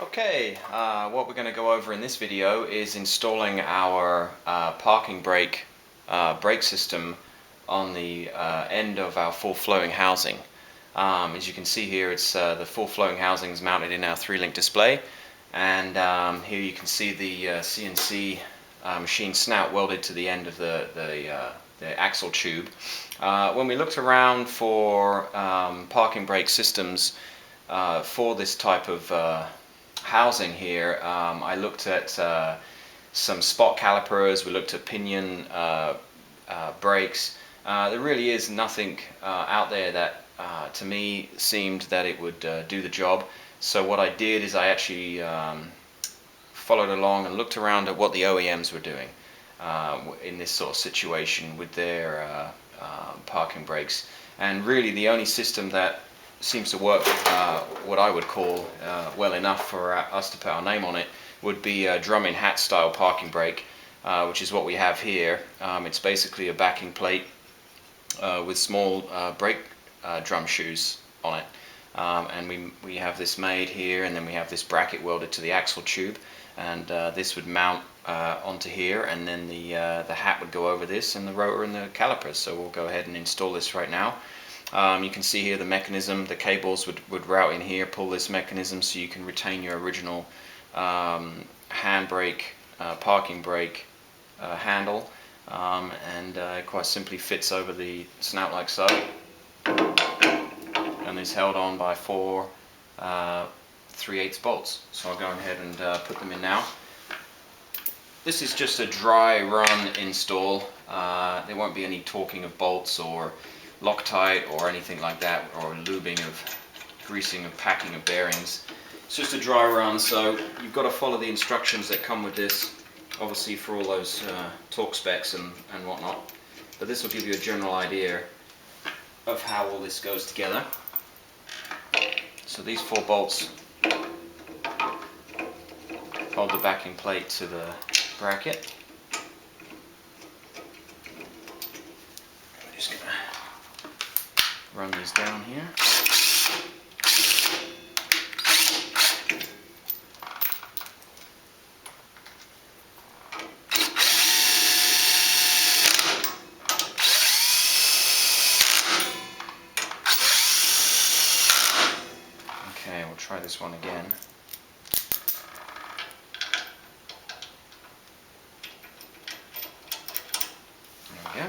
Okay, what we're going to go over in this video is installing our parking brake brake system on the end of our full flowing housing. As you can see here, it's the full flowing housing is mounted in our 3-link display, and here you can see the CNC machine snout welded to the end of the axle tube. When we looked around for parking brake systems for this type of housing here, I looked at some spot calipers, we looked at pinion brakes. There really is nothing out there that to me seemed that it would do the job. So what I did is I actually followed along and looked around at what the OEMs were doing in this sort of situation with their parking brakes. And really the only system that seems to work what I would call well enough for us to put our name on it would be a drum in hat style parking brake, which is what we have here. It's basically a backing plate with small brake drum shoes on it, and we have this made here, and then we have this bracket welded to the axle tube, and this would mount onto here, and then the hat would go over this, and the rotor and the calipers. So we'll go ahead and install this right now. You can see here the mechanism, the cables would route in here, pull this mechanism so you can retain your original handbrake, parking brake handle, and it quite simply fits over the snout like so, and is held on by 4 3/8 bolts. So I'll go ahead and put them in now. This is just a dry run install. There won't be any torquing of bolts or Loctite or anything like that, or lubing of greasing of packing of bearings. It's just a dry run, so you've got to follow the instructions that come with this, obviously, for all those torque specs and whatnot, but this will give you a general idea of how all this goes together. So these 4 bolts hold the backing plate to the bracket. I'm just going to run these down here. Okay, we'll try this one again. There we go.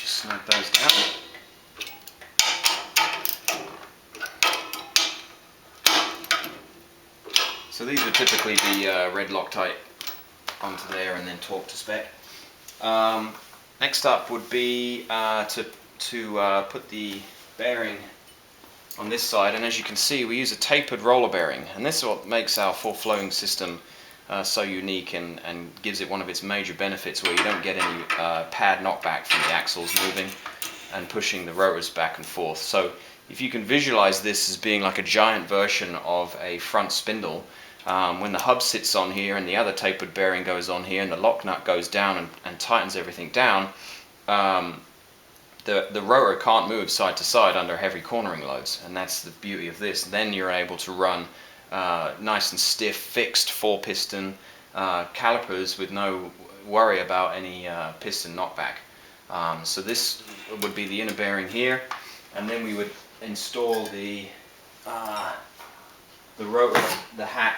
Snap those down. So these would typically be red Loctite onto there and then torque to spec. Next up would be to put the bearing on this side, and as you can see we use a tapered roller bearing, and this is what makes our full flowing system so unique and gives it one of its major benefits, where you don't get any pad knockback from the axles moving and pushing the rotors back and forth. So if you can visualize this as being like a giant version of a front spindle, when the hub sits on here and the other tapered bearing goes on here and the lock nut goes down and tightens everything down, the rotor can't move side to side under heavy cornering loads, and that's the beauty of this. Then you're able to run nice and stiff fixed 4-piston calipers with no worry about any piston knockback. So this would be the inner bearing here, and then we would install the rotor, the hat,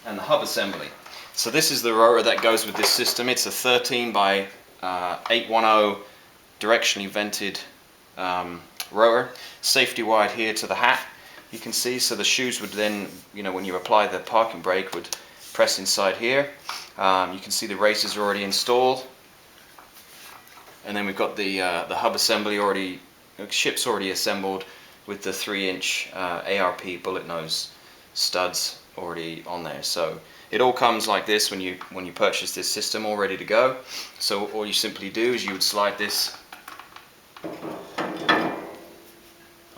and the hub assembly. So this is the rotor that goes with this system. It's a 13 by 810 directionally vented rotor, safety wired here to the hat. You can see, so the shoes would then, when you apply the parking brake, would press inside here. You can see the racers are already installed, and then we've got the hub assembly already, ships already assembled with the 3-inch ARP bullet nose studs already on there. So it all comes like this when you purchase this system, all ready to go. So all you simply do is you would slide this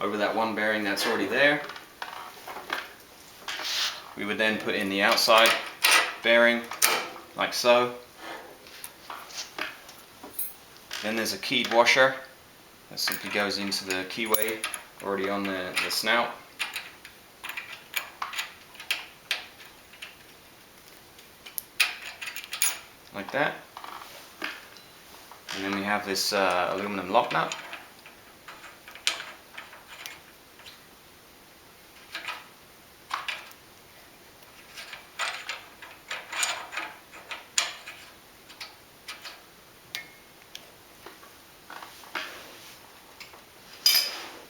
over that one bearing that's already there. We would then put in the outside bearing like so, Then there's a keyed washer that simply goes into the keyway already on the snout. Like that. And then we have this aluminum lock nut.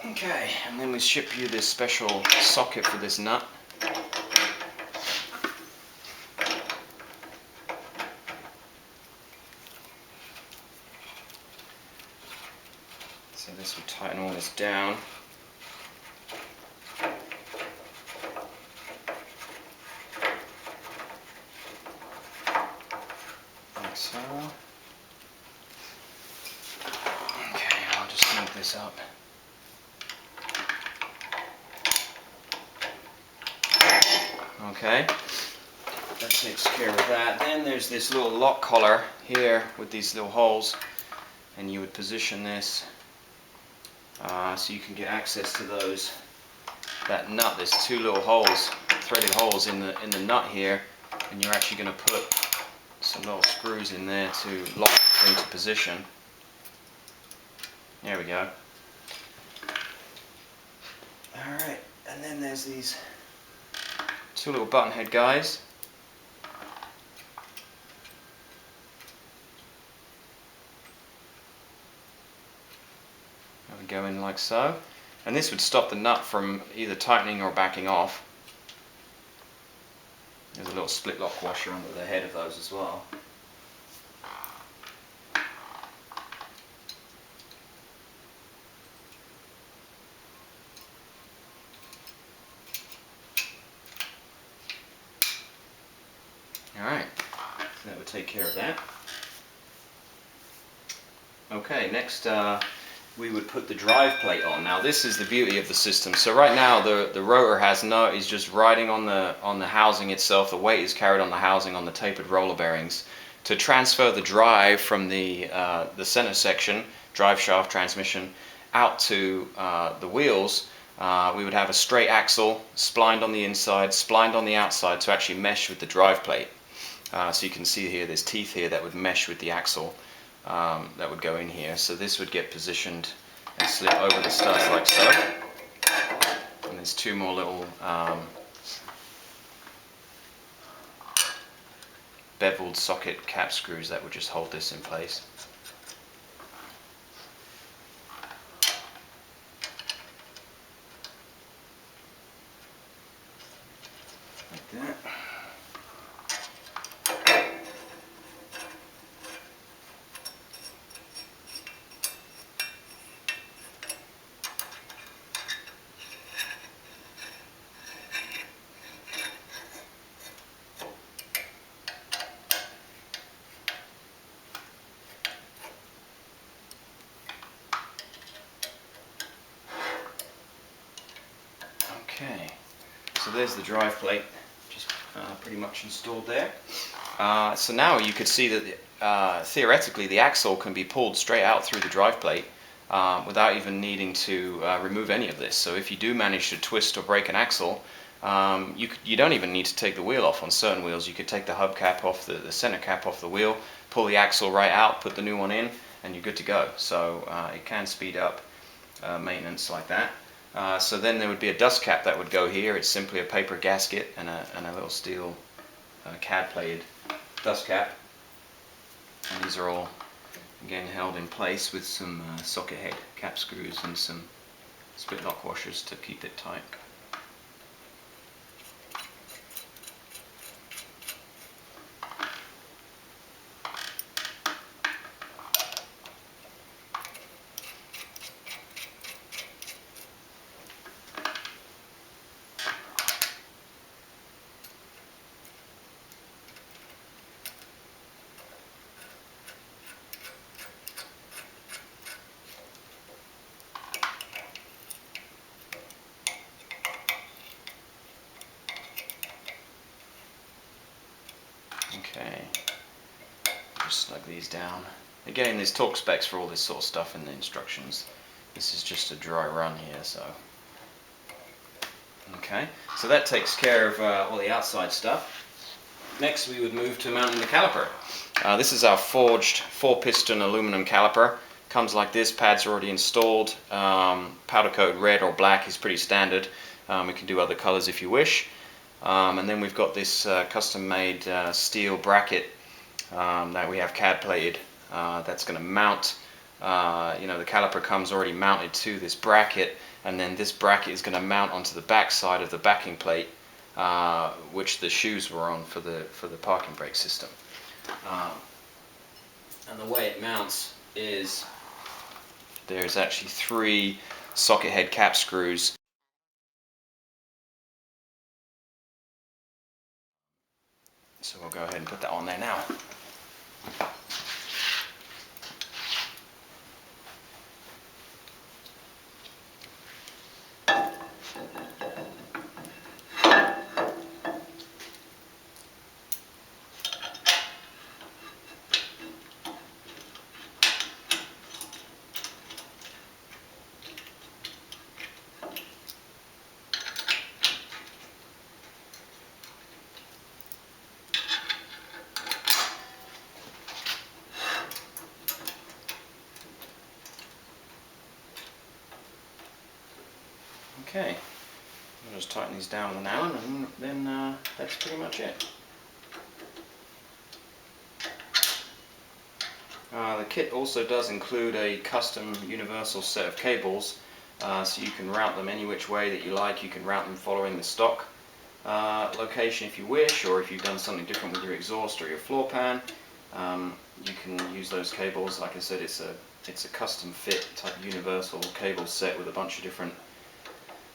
Okay, and then we ship you this special socket for this nut. So this will tighten all this down. Like so. Okay, I'll just snug this up. Okay, that takes care of that. Then there's this little lock collar here with these little holes, and you would position this so you can get access to that nut. There's two little holes, threaded holes in the nut here, and you're actually going to put some little screws in there to lock it into position. There we go. Alright, and then there's these two little button head guys. That would go in like so. And this would stop the nut from either tightening or backing off. There's a little split lock washer under the head of those as well. Alright, so that would take care of that. Okay, next we would put the drive plate on. Now this is the beauty of the system. So right now the rotor is just riding on the housing itself. The weight is carried on the housing on the tapered roller bearings. To transfer the drive from the center section, drive shaft, transmission, out to the wheels, we would have a straight axle splined on the inside, splined on the outside to actually mesh with the drive plate. So you can see here there's teeth here that would mesh with the axle. That would go in here. So this would get positioned and slip over the studs like so. And there's two more little beveled socket cap screws that would just hold this in place. Like that. Okay, so there's the drive plate, just pretty much installed there. So now you could see that theoretically the axle can be pulled straight out through the drive plate without even needing to remove any of this. So if you do manage to twist or break an axle, you don't even need to take the wheel off on certain wheels. You could take the hubcap off, the center cap off the wheel, pull the axle right out, put the new one in, and you're good to go. So it can speed up maintenance like that. So then there would be a dust cap that would go here. It's simply a paper gasket and a little steel CAD plated dust cap. And these are all again held in place with some socket head cap screws and some split lock washers to keep it tight. Okay, just snug these down. Again, there's talk specs for all this sort of stuff in the instructions. This is just a dry run here, so. Okay, so that takes care of all the outside stuff. Next we would move to mounting the caliper. This is our forged 4-piston aluminum caliper. Comes like this, pads are already installed. Powder coat red or black is pretty standard. We can do other colors if you wish. And then we've got this custom made steel bracket that we have CAD plated. That's going to mount, the caliper comes already mounted to this bracket, and then this bracket is going to mount onto the back side of the backing plate, which the shoes were on for the parking brake system. And the way it mounts is there's actually 3 socket head cap screws. So we'll go ahead and put that on there now. Okay, I'll just tighten these down with an Allen, and then that's pretty much it. The kit also does include a custom universal set of cables, so you can route them any which way that you like. You can route them following the stock location if you wish, or if you've done something different with your exhaust or your floor pan, you can use those cables. Like I said, it's a custom fit type universal cable set with a bunch of different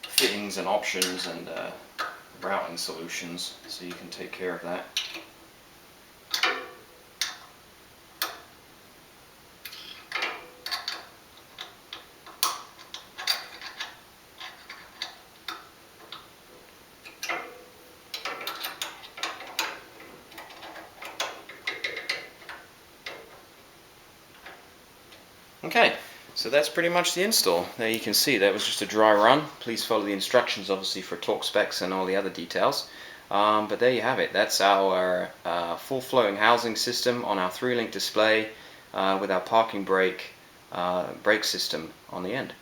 fittings and options and routing solutions, so you can take care of that. Okay, so that's pretty much the install. There you can see that was just a dry run. Please follow the instructions obviously for torque specs and all the other details. But there you have it. That's our full flowing housing system on our 3-link display with our parking brake system on the end.